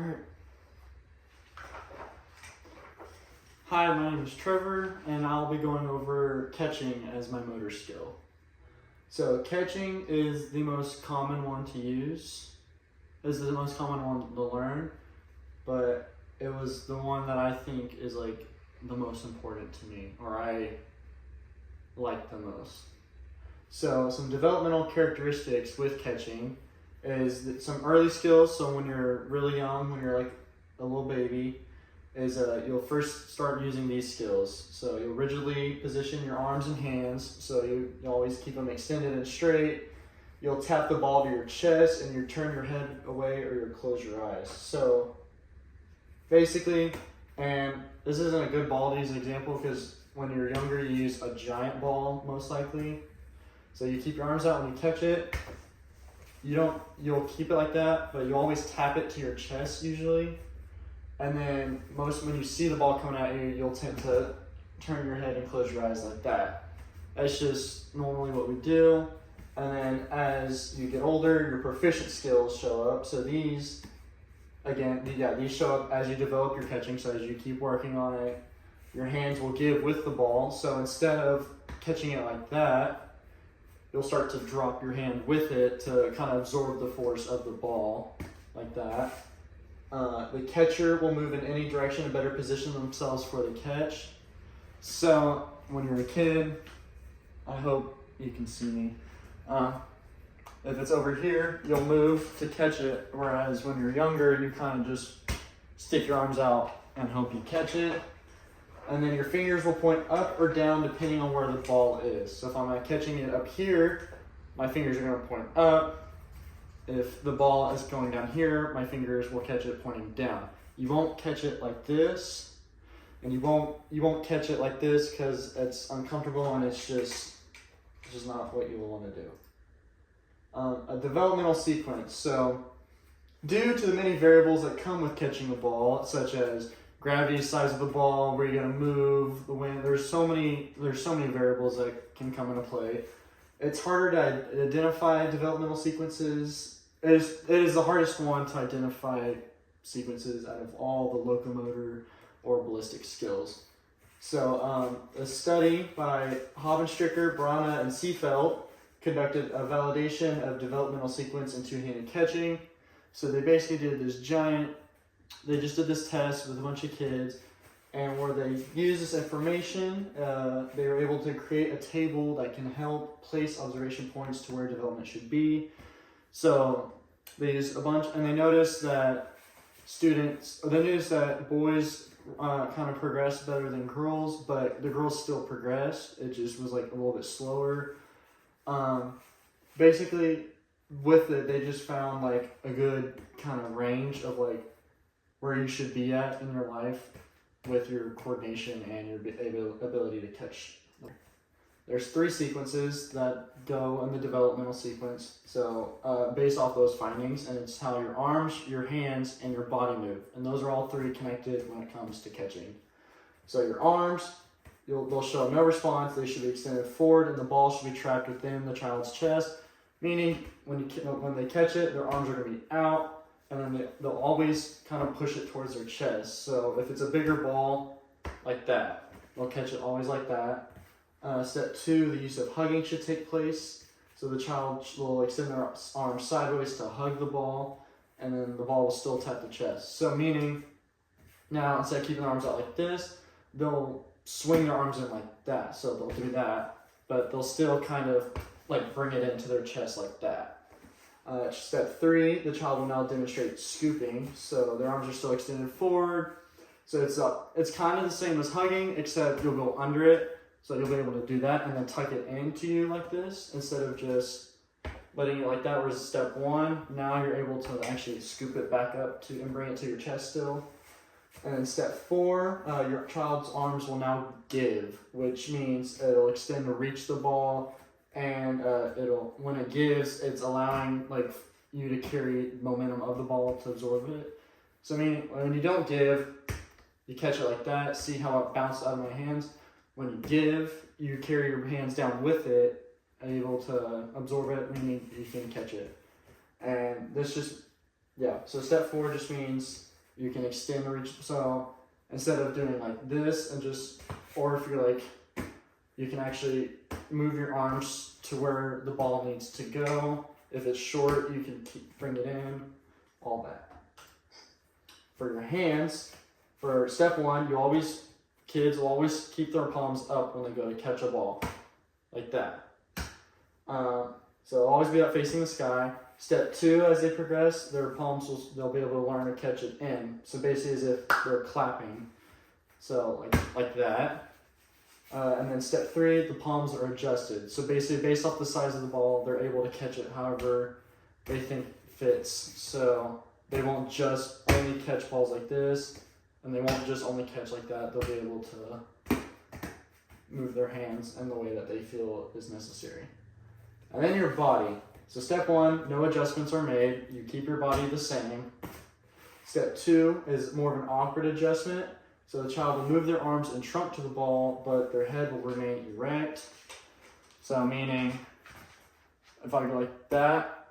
Alright. Hi, my name is Trevor, and I'll be going over catching as my motor skill. So catching is the most common one to use, is the most common one to learn, but it was the one that I think is like the most important to me, or I like the most. So some developmental characteristics with catching is that some early skills. So when you're really young, when you're like a little baby, is you'll first start using these skills. So you'll rigidly position your arms and hands, so you always keep them extended and straight. You'll tap the ball to your chest, and you turn your head away or you close your eyes. So basically, and this isn't a good ball to use an example because when you're younger you use a giant ball most likely. So you keep your arms out when you catch it. You'll keep it like that, but you always tap it to your chest usually. And then when you see the ball coming at you, you'll tend to turn your head and close your eyes like that. That's just normally what we do. And then as you get older, your proficient skills show up. So these, again, these show up as you develop your catching. So as you keep working on it, your hands will give with the ball. So instead of catching it like that, you'll start to drop your hand with it to kind of absorb the force of the ball, like that. The catcher will move in any direction to better position themselves for the catch. So when you're a kid, I hope you can see me. If it's over here, you'll move to catch it, whereas when you're younger, you kind of just stick your arms out and hope you catch it. And then your fingers will point up or down depending on where the ball is. So if I'm catching it up here, my fingers are going to point up. If the ball is going down here, my fingers will catch it pointing down. You won't catch it like this, and you won't catch it like this because it's uncomfortable and it's just not what you will want to do. A developmental sequence. So due to the many variables that come with catching a ball, such as gravity, size of the ball, where you're going to move, the wind, there's so many variables that can come into play. It's harder to identify developmental sequences. It is the hardest one to identify sequences out of all the locomotor or ballistic skills. So a study by Habenstricker, Brana, and Seefeld conducted a validation of developmental sequence in two-handed catching. So they basically they just did this test with a bunch of kids, and where they used this information, they were able to create a table that can help place observation points to where development should be. So they used a bunch, and they noticed that boys kind of progressed better than girls, but the girls still progressed. It just was like a little bit slower. Basically, with it, they just found like a good kind of range of like where you should be at in your life with your coordination and your ability to catch. There's 3 sequences that go in the developmental sequence. So based off those findings, and it's how your arms, your hands, and your body move. And those are all 3 connected when it comes to catching. So your arms, they'll show no response. They should be extended forward, and the ball should be trapped within the child's chest. Meaning, when they catch it, their arms are going to be out, and then they'll always kind of push it towards their chest. So if it's a bigger ball, like that, they'll catch it always like that. Step 2, the use of hugging should take place. So the child will extend their arms sideways to hug the ball, and then the ball will still tap the chest. So meaning, now instead of keeping their arms out like this, they'll swing their arms in like that. So they'll do that, but they'll still kind of like bring it into their chest like that. Step 3, the child will now demonstrate scooping. So their arms are still extended forward. So it's kind of the same as hugging, except you'll go under it. So you'll be able to do that and then tuck it into you like this instead of just letting it like that. Whereas step 1, now you're able to actually scoop it back up and bring it to your chest still. And then step 4, your child's arms will now give, which means it'll extend to reach the ball, and when it gives, it's allowing like you to carry momentum of the ball to absorb it. So meaning when you don't give, you catch it like that. See how it bounced out of my hands? When you give, you carry your hands down with it, able to absorb it, meaning you can catch it. And this just, so step 4 just means You can extend the reach. So instead of doing like this and just, or if you're like, you can actually move your arms to where the ball needs to go. If it's short, you can bring it in, all that. For your hands, for step one, kids will always keep their palms up when they go to catch a ball, like that. So always be up facing the sky. Step two, as they progress, their palms they'll be able to learn to catch it in. So basically as if they're clapping. So like that. And then step three, the palms are adjusted. So basically based off the size of the ball, they're able to catch it however they think fits. So they won't just only catch balls like this, and they won't just only catch like that. They'll be able to move their hands in the way that they feel is necessary. And then your body. So step one, no adjustments are made. You keep your body the same. Step two is more of an awkward adjustment. So the child will move their arms and trunk to the ball, but their head will remain erect. So meaning, if I go like that,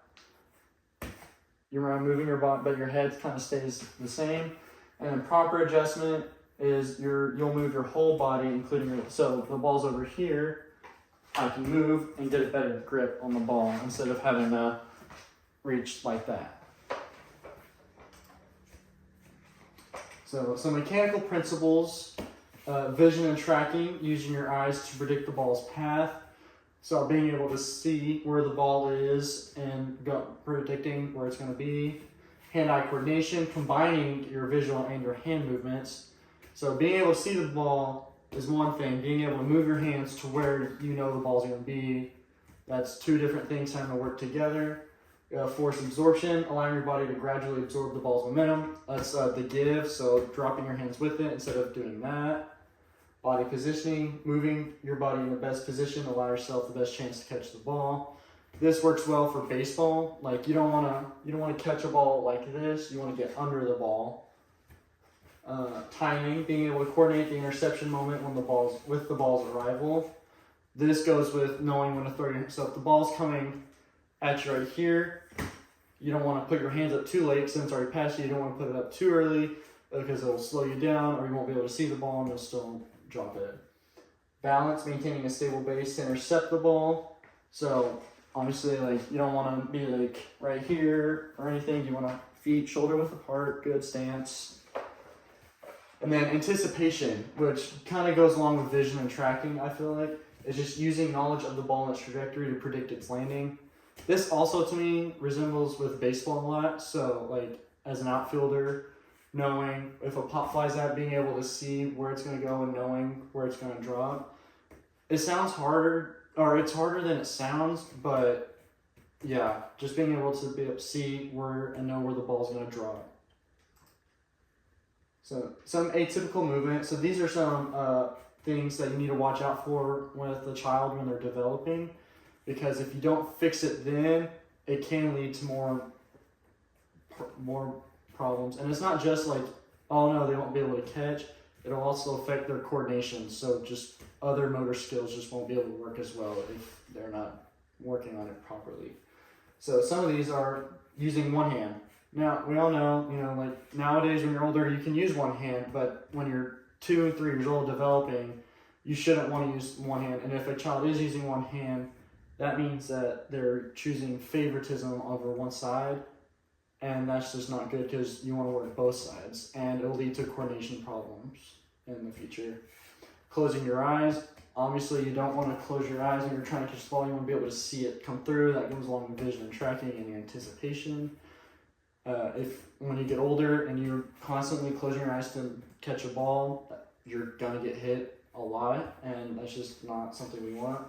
you're moving your body, but your head kind of stays the same. And then proper adjustment is you'll move your whole body, including so the ball's over here, I can move and get a better grip on the ball instead of having to reach like that. So some mechanical principles, vision and tracking, using your eyes to predict the ball's path. So being able to see where the ball is and predicting where it's going to be. Hand-eye coordination, combining your visual and your hand movements. So being able to see the ball is one thing. Being able to move your hands to where you know the ball's going to be, that's two different things having to work together. Force absorption, allowing your body to gradually absorb the ball's momentum. That's the give, so dropping your hands with it instead of doing that. Body positioning, moving your body in the best position, allow yourself the best chance to catch the ball. This works well for baseball. Like you don't want to catch a ball like this. You want to get under the ball. Timing, being able to coordinate the interception moment when the ball's arrival. This goes with knowing when to throw your. So if the ball's coming at you right here, you don't want to put your hands up too late since it's already past you. You don't want to put it up too early because it'll slow you down, or you won't be able to see the ball and you'll still drop it. Balance, maintaining a stable base to intercept the ball. So obviously, like you don't want to be like right here or anything. You want to feet shoulder width apart, good stance. And then anticipation, which kind of goes along with vision and tracking, I feel like, is just using knowledge of the ball and its trajectory to predict its landing. This also, to me, resembles with baseball a lot. So, like, as an outfielder, knowing if a pop flies out, being able to see where it's going to go and knowing where it's going to drop. It sounds harder, or it's harder than it sounds, but yeah, just being able to see where and know where the ball's going to drop. So some atypical movement. So these are some things that you need to watch out for with the child when they're developing, because if you don't fix it then, it can lead to more problems. And it's not just like, oh no, they won't be able to catch. It'll also affect their coordination. So just other motor skills just won't be able to work as well if they're not working on it properly. So some of these are using one hand. Now, we all know, like nowadays when you're older, you can use one hand, but when you're 2 and 3 years old developing, you shouldn't want to use one hand. And if a child is using one hand, that means that they're choosing favoritism over one side, and that's just not good because you want to work both sides, and it'll lead to coordination problems in the future. Closing your eyes. Obviously, you don't want to close your eyes when you're trying to catch the ball. You want to be able to see it come through. That goes along with vision and tracking and anticipation. When you get older and you're constantly closing your eyes to catch a ball, you're gonna get hit a lot, and that's just not something we want.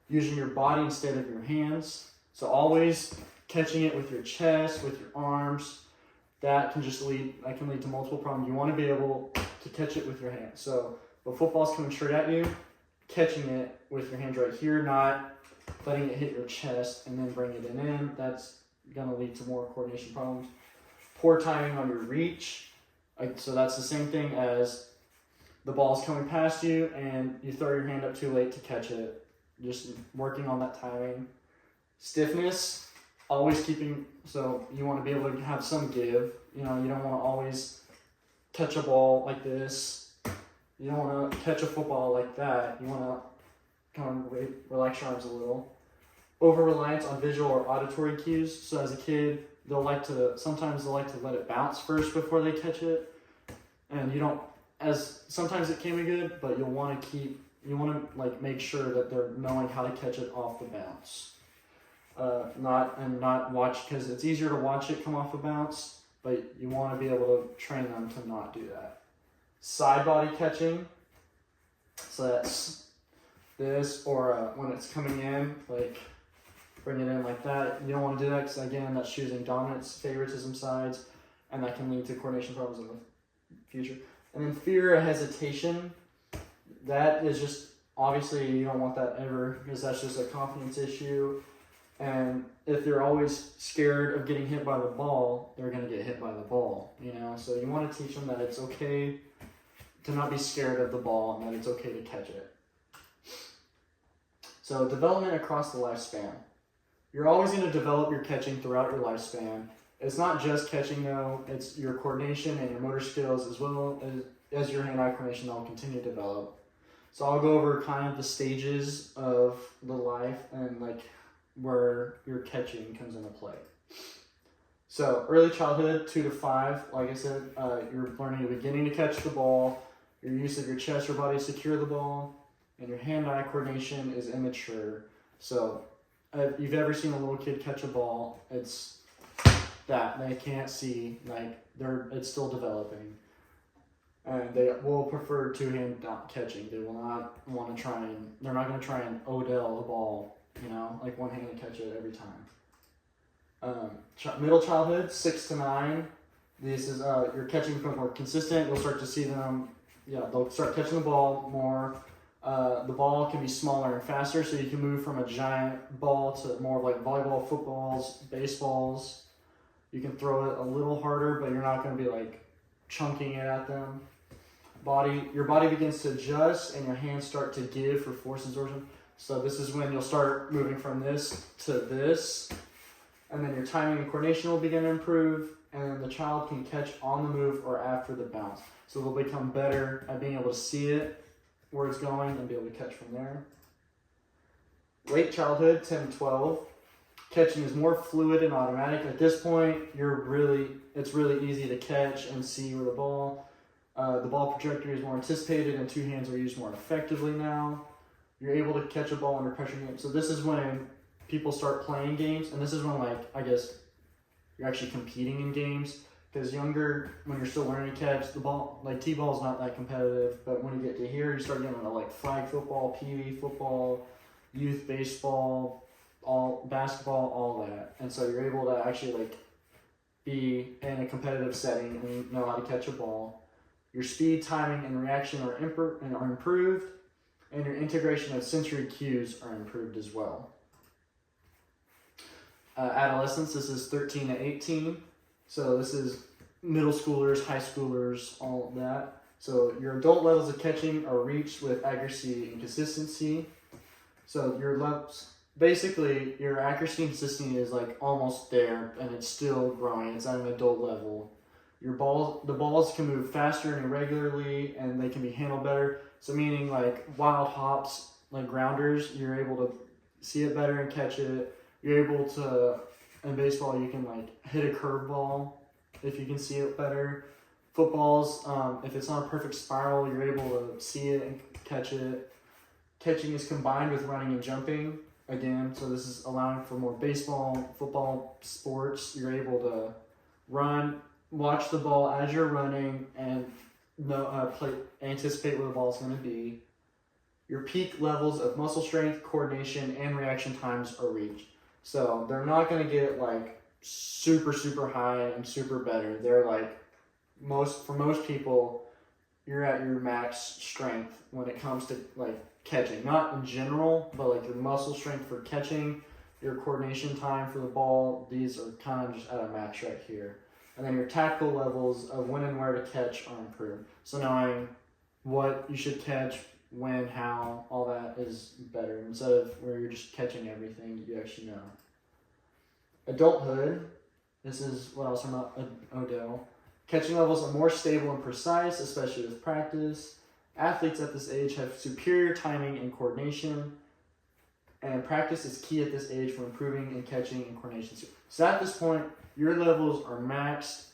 Using your body instead of your hands, so always catching it with your chest, with your arms. That can lead to multiple problems. You want to be able to catch it with your hands. So if a football's coming straight at you, catching it with your hands right here, not letting it hit your chest and then bringing it in. That's going to lead to more coordination problems. Poor timing on your reach. So that's the same thing as the ball's coming past you and you throw your hand up too late to catch it. Just working on that timing. Stiffness, always keeping, so you want to be able to have some give. You don't want to always catch a ball like this. You don't want to catch a football like that. You want to kind of relax your arms a little. Over-reliance on visual or auditory cues. So as a kid, sometimes they'll like to let it bounce first before they catch it. And sometimes it can be good, but you want to like make sure that they're knowing how to catch it off the bounce. Not watch, because it's easier to watch it come off a bounce, but you want to be able to train them to not do that. Side body catching, so that's this, or when it's coming in, like bring it in like that. You don't want to do that because, again, that's choosing dominance, favoritism sides, and that can lead to coordination problems in the future. And then fear or hesitation, that is just, obviously you don't want that ever, because that's just a confidence issue. And if they're always scared of getting hit by the ball, they're going to get hit by the ball, So you want to teach them that it's okay to not be scared of the ball and that it's okay to catch it. So development across the lifespan. You're always going to develop your catching throughout your lifespan. It's not just catching, though. It's your coordination and your motor skills, as well as your hand-eye coordination, that will continue to develop. So I'll go over kind of the stages of the life and like where your catching comes into play. So early childhood, 2 to 5, like I said, you're learning the beginning to catch the ball, your use of your chest or body to secure the ball, and your hand-eye coordination is immature. So if you've ever seen a little kid catch a ball, it's that they can't see, like it's still developing. And they will prefer two-hand catching. They will not want to they're not going to try and Odell the ball, like one-handed catch it every time. Middle childhood, 6 to 9. This is, your catching becomes more consistent. You'll start to see them, they'll start catching the ball more. The ball can be smaller and faster, so you can move from a giant ball to more of like volleyball, footballs, baseballs. You can throw it a little harder, but you're not going to be like chunking it at them. Your body begins to adjust and your hands start to give for force absorption. So this is when you'll start moving from this to this, and then your timing and coordination will begin to improve, and the child can catch on the move or after the bounce. So they'll become better at being able to see it, where it's going, and be able to catch from there. Late childhood, 10 to 12. Catching is more fluid and automatic. At this point, it's really easy to catch and see where the ball trajectory is more anticipated, and two hands are used more effectively now. You're able to catch a ball under pressure games. So this is when people start playing games, and this is when, you're actually competing in games. Because younger, when you're still learning to catch, the ball, T-ball is not that competitive, but when you get to here, you start getting into flag football, PV football, youth baseball, all basketball, all that. And so you're able to actually be in a competitive setting and know how to catch a ball. Your speed, timing, and reaction are improved, and your integration of sensory cues are improved as well. Adolescence, this is 13 to 18. So this is middle schoolers, high schoolers, all of that. So your adult levels of catching are reached with accuracy and consistency. So basically your accuracy and consistency is almost there, and it's still growing. It's at an adult level. The balls can move faster and irregularly, and they can be handled better. So meaning wild hops, grounders, you're able to see it better and catch it. You're able to, in baseball, you can hit a curveball if you can see it better. Footballs, if it's not a perfect spiral, you're able to see it and catch it. Catching is combined with running and jumping. Again, so this is allowing for more baseball, football sports. You're able to run, watch the ball as you're running, and anticipate where the ball is going to be. Your peak levels of muscle strength, coordination, and reaction times are reached. So they're not going to get super, super high and super better. They're for most people, you're at your max strength when it comes to catching. Not in general, but your muscle strength for catching, your coordination time for the ball, these are kind of just at a max right here. And then your tactical levels of when and where to catch are improved. So knowing what you should catch, when, how, all that is better. Instead of where you're just catching everything, you actually know. Adulthood, this is what else from Odell. Catching levels are more stable and precise, especially with practice. Athletes at this age have superior timing and coordination, and practice is key at this age for improving in catching and coordination. So at this point, your levels are maxed.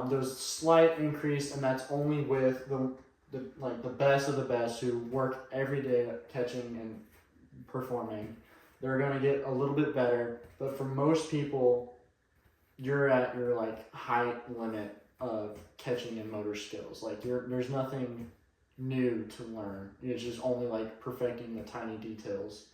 There's a slight increase, and that's only with the best of the best who work every day at catching and performing. They're gonna get a little bit better, but for most people, you're at your like height limit of catching and motor skills. Like there's nothing new to learn. It's just only like perfecting the tiny details.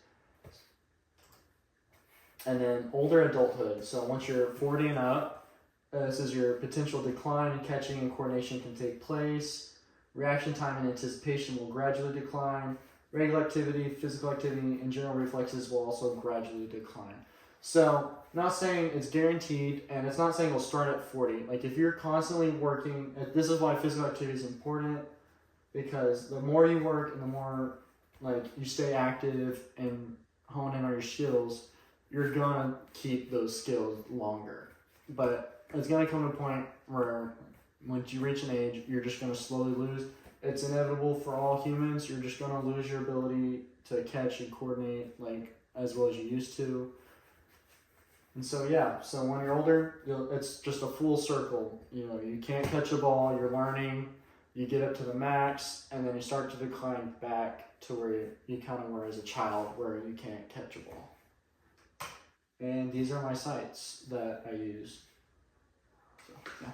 And then older adulthood. So once you're 40 and up, this is your potential decline in catching and coordination can take place. Reaction time and anticipation will gradually decline. Regular activity, physical activity, and general reflexes will also gradually decline. So, not saying it's guaranteed, and it's not saying it'll start at 40. Like, if you're constantly working, this is why physical activity is important, because the more you work and the more, like, you stay active and hone in on your skills, you're gonna keep those skills longer. But it's gonna come to a point where, once you reach an age, you're just gonna slowly lose. It's inevitable for all humans. You're just gonna lose your ability to catch and coordinate, like, as well as you used to. And so, yeah, so when you're older, it's just a full circle. You know, you can't catch a ball, you're learning, you get up to the max, and then you start to decline back to where you kind of were as a child, where you can't catch a ball. And these are my sights that I use. So, yeah.